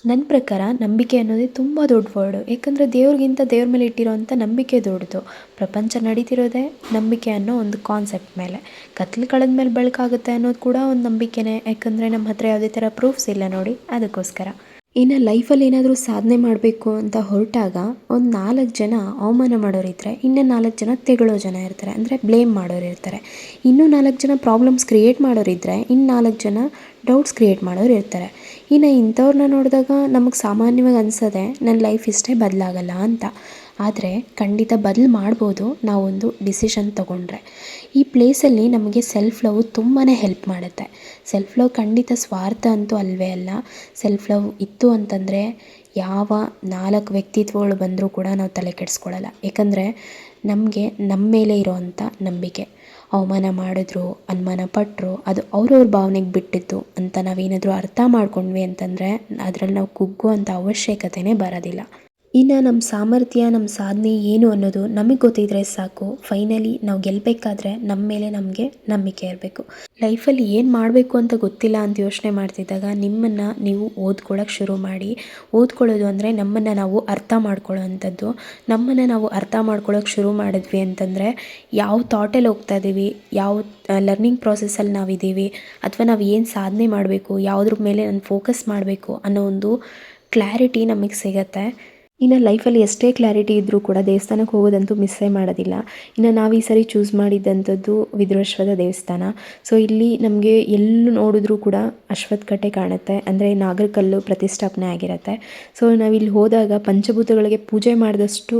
ನನ್ನ ಪ್ರಕಾರ ನಂಬಿಕೆ ಅನ್ನೋದೇ ತುಂಬ ದೊಡ್ಡ ವರ್ಡು. ಏಕೆಂದರೆ ದೇವ್ರಿಗಿಂತ ದೇವ್ರ ಮೇಲೆ ಇಟ್ಟಿರೋವಂಥ ನಂಬಿಕೆ ದೊಡ್ಡದು. ಪ್ರಪಂಚ ನಡೀತಿರೋದೇ ನಂಬಿಕೆ ಅನ್ನೋ ಒಂದು ಕಾನ್ಸೆಪ್ಟ್ ಮೇಲೆ. ಕತ್ಲು ಕಳೆದ ಮೇಲೆ ಬೆಳಕಾಗುತ್ತೆ ಅನ್ನೋದು ಕೂಡ ಒಂದು ನಂಬಿಕೆನೇ. ಯಾಕಂದರೆ ನಮ್ಮ ಹತ್ರ ಯಾವುದೇ ಥರ ಪ್ರೂಫ್ಸ್ ಇಲ್ಲ ನೋಡಿ, ಅದಕ್ಕೋಸ್ಕರ. ಇನ್ನು ಲೈಫಲ್ಲಿ ಏನಾದರೂ ಸಾಧನೆ ಮಾಡಬೇಕು ಅಂತ ಹೊರಟಾಗ ಒಂದು 4 ಜನ ಅವಮಾನ ಮಾಡೋರಿದ್ದರೆ, ಇನ್ನು 4 ಜನ ತೆಗಳೋ ಜನ ಇರ್ತಾರೆ, ಅಂದರೆ ಬ್ಲೇಮ್ ಮಾಡೋರು ಇರ್ತಾರೆ. ಇನ್ನೂ 4 ಜನ ಪ್ರಾಬ್ಲಮ್ಸ್ ಕ್ರಿಯೇಟ್ ಮಾಡೋರಿದ್ದರೆ, ಇನ್ನು 4 ಜನ ಡೌಟ್ಸ್ ಕ್ರಿಯೇಟ್ ಮಾಡೋರು ಇರ್ತಾರೆ. ಇನ್ನು ಇಂಥವ್ರನ್ನ ನೋಡಿದಾಗ ನಮಗೆ ಸಾಮಾನ್ಯವಾಗಿ ಅನಿಸೋದೆ ನನ್ನ ಲೈಫ್ ಇಷ್ಟೇ ಬದಲಾಗಲ್ಲ ಅಂತ. ಆದರೆ ಖಂಡಿತ ಬದಲು ಮಾಡ್ಬೋದು ನಾವೊಂದು ಡಿಸಿಷನ್ ತೊಗೊಂಡ್ರೆ. ಈ ಪ್ಲೇಸಲ್ಲಿ ನಮಗೆ ಸೆಲ್ಫ್ ಲವ್ ತುಂಬಾ ಹೆಲ್ಪ್ ಮಾಡುತ್ತೆ. ಸೆಲ್ಫ್ ಲವ್ ಖಂಡಿತ ಸ್ವಾರ್ಥ ಅಂತೂ ಅಲ್ಲವೇ ಅಲ್ಲ. ಸೆಲ್ಫ್ ಲವ್ ಇತ್ತು ಅಂತಂದರೆ ಯಾವ 4 ವ್ಯಕ್ತಿತ್ವಗಳು ಬಂದರೂ ಕೂಡ ನಾವು ತಲೆ ಕೆಡಿಸ್ಕೊಳ್ಳಲ್ಲ. ಏಕೆಂದರೆ ನಮಗೆ ನಮ್ಮ ಮೇಲೆ ಇರೋವಂಥ ನಂಬಿಕೆ. ಅವಮಾನ ಮಾಡಿದ್ರು, ಅನುಮಾನ ಪಟ್ಟರು, ಅದು ಅವ್ರವ್ರ ಭಾವನೆಗೆ ಬಿಟ್ಟಿತ್ತು ಅಂತ ನಾವೇನಾದರೂ ಅರ್ಥ ಮಾಡ್ಕೊಂಡ್ವಿ ಅಂತಂದರೆ ಅದರಲ್ಲಿ ನಾವು ಕುಗ್ಗುವಂಥ ಅವಶ್ಯಕತೆಯೇ ಬರೋದಿಲ್ಲ. ಇನ್ನು ನಮ್ಮ ಸಾಮರ್ಥ್ಯ, ನಮ್ಮ ಸಾಧನೆ ಏನು ಅನ್ನೋದು ನಮಗೆ ಗೊತ್ತಿದ್ದರೆ ಸಾಕು. ಫೈನಲಿ ನಾವು ಗೆಲ್ಲಬೇಕಾದ್ರೆ ನಮ್ಮ ಮೇಲೆ ನಮಗೆ ನಂಬಿಕೆ ಇರಬೇಕು. ಲೈಫಲ್ಲಿ ಏನು ಮಾಡಬೇಕು ಅಂತ ಗೊತ್ತಿಲ್ಲ ಅಂತ ಯೋಚನೆ ಮಾಡ್ತಿದ್ದಾಗ ನಿಮ್ಮನ್ನು ನೀವು ಓದ್ಕೊಳ್ಳೋಕೆ ಶುರು ಮಾಡಿ. ಓದ್ಕೊಳ್ಳೋದು ಅಂದರೆ ನಮ್ಮನ್ನು ನಾವು ಅರ್ಥ ಮಾಡ್ಕೊಳ್ಳೋ ಅಂಥದ್ದು. ನಮ್ಮನ್ನು ನಾವು ಅರ್ಥ ಮಾಡ್ಕೊಳ್ಳೋಕೆ ಶುರು ಮಾಡಿದ್ವಿ ಅಂತಂದರೆ ಯಾವ ಥಾಟಲ್ಲಿ ಹೋಗ್ತಾ ಇದ್ದೀವಿ, ಯಾವ ಲರ್ನಿಂಗ್ ಪ್ರಾಸೆಸ್ಸಲ್ಲಿ ನಾವಿದ್ದೀವಿ, ಅಥವಾ ನಾವು ಏನು ಸಾಧನೆ ಮಾಡಬೇಕು, ಯಾವುದ್ರ ಮೇಲೆ ನಾನು ಫೋಕಸ್ ಮಾಡಬೇಕು ಅನ್ನೋ ಒಂದು ಕ್ಲಾರಿಟಿ ನಮಗೆ ಸಿಗತ್ತೆ. ಇನ್ನು ಲೈಫಲ್ಲಿ ಎಷ್ಟೇ ಕ್ಲಾರಿಟಿ ಇದ್ದರೂ ಕೂಡ ದೇವಸ್ಥಾನಕ್ಕೆ ಹೋಗೋದಂತೂ ಮಿಸ್ಸೇ ಮಾಡೋದಿಲ್ಲ. ಇನ್ನು ನಾವು ಈ ಸರಿ ಚೂಸ್ ಮಾಡಿದ್ದಂಥದ್ದು ವಿಧುರೇಶ್ವರ ದೇವಸ್ಥಾನ. ಸೊ ಇಲ್ಲಿ ನಮಗೆ ಎಲ್ಲೂ ನೋಡಿದ್ರೂ ಕೂಡ ಅಶ್ವತ್ಥಕಟ್ಟೆ ಕಾಣುತ್ತೆ, ಅಂದರೆ ನಾಗರಕಲ್ಲು ಪ್ರತಿಷ್ಠಾಪನೆ ಆಗಿರುತ್ತೆ. ಸೊ ನಾವಿಲ್ಲಿ ಹೋದಾಗ ಪಂಚಭೂತಗಳಿಗೆ ಪೂಜೆ ಮಾಡಿದಷ್ಟು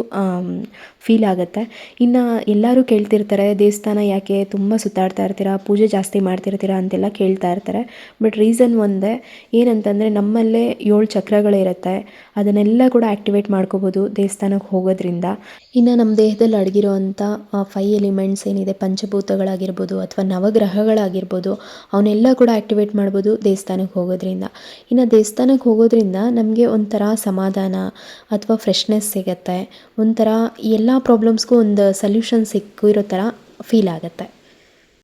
ಫೀಲ್ ಆಗುತ್ತೆ. ಇನ್ನು ಎಲ್ಲರೂ ಕೇಳ್ತಿರ್ತಾರೆ ದೇವಸ್ಥಾನ ಯಾಕೆ ತುಂಬ ಸುತ್ತಾಡ್ತಾ ಇರ್ತೀರಾ, ಪೂಜೆ ಜಾಸ್ತಿ ಮಾಡ್ತಿರ್ತೀರಾ ಅಂತೆಲ್ಲ ಕೇಳ್ತಾ ಇರ್ತಾರೆ. ಬಟ್ ರೀಸನ್ ಒಂದೇ, ಏನಂತಂದರೆ ನಮ್ಮಲ್ಲೇ 7 ಚಕ್ರಗಳಿರುತ್ತೆ, ಅದನ್ನೆಲ್ಲ ಕೂಡ ಆ್ಯಕ್ಟಿವೇಟ್ ಮಾಡ್ಕೋಬೋದು ದೇವಸ್ಥಾನಕ್ಕೆ ಹೋಗೋದ್ರಿಂದ. ಇನ್ನು ನಮ್ಮ ದೇಹದಲ್ಲಿ ಅಡಗಿರೋ ಅಂಥ 5 ಎಲಿಮೆಂಟ್ಸ್ ಏನಿದೆ, ಪಂಚಭೂತಗಳಾಗಿರ್ಬೋದು ಅಥವಾ ನವಗ್ರಹಗಳಾಗಿರ್ಬೋದು, ಅವನ್ನೆಲ್ಲ ಕೂಡ ಆ್ಯಕ್ಟಿವೇಟ್ ಮಾಡ್ಬೋದು ದೇವಸ್ಥಾನಕ್ಕೆ ಹೋಗೋದ್ರಿಂದ. ಇನ್ನು ದೇವಸ್ಥಾನಕ್ಕೆ ಹೋಗೋದ್ರಿಂದ ನಮಗೆ ಒಂಥರ ಸಮಾಧಾನ ಅಥವಾ ಫ್ರೆಶ್ನೆಸ್ ಸಿಗುತ್ತೆ. ಒಂಥರ ಎಲ್ಲ ಪ್ರಾಬ್ಲಮ್ಸ್ಗೂ ಒಂದು ಸೊಲ್ಯೂಷನ್ ಸಿಕ್ಕಿರೋ ಥರ ಫೀಲ್ ಆಗುತ್ತೆ.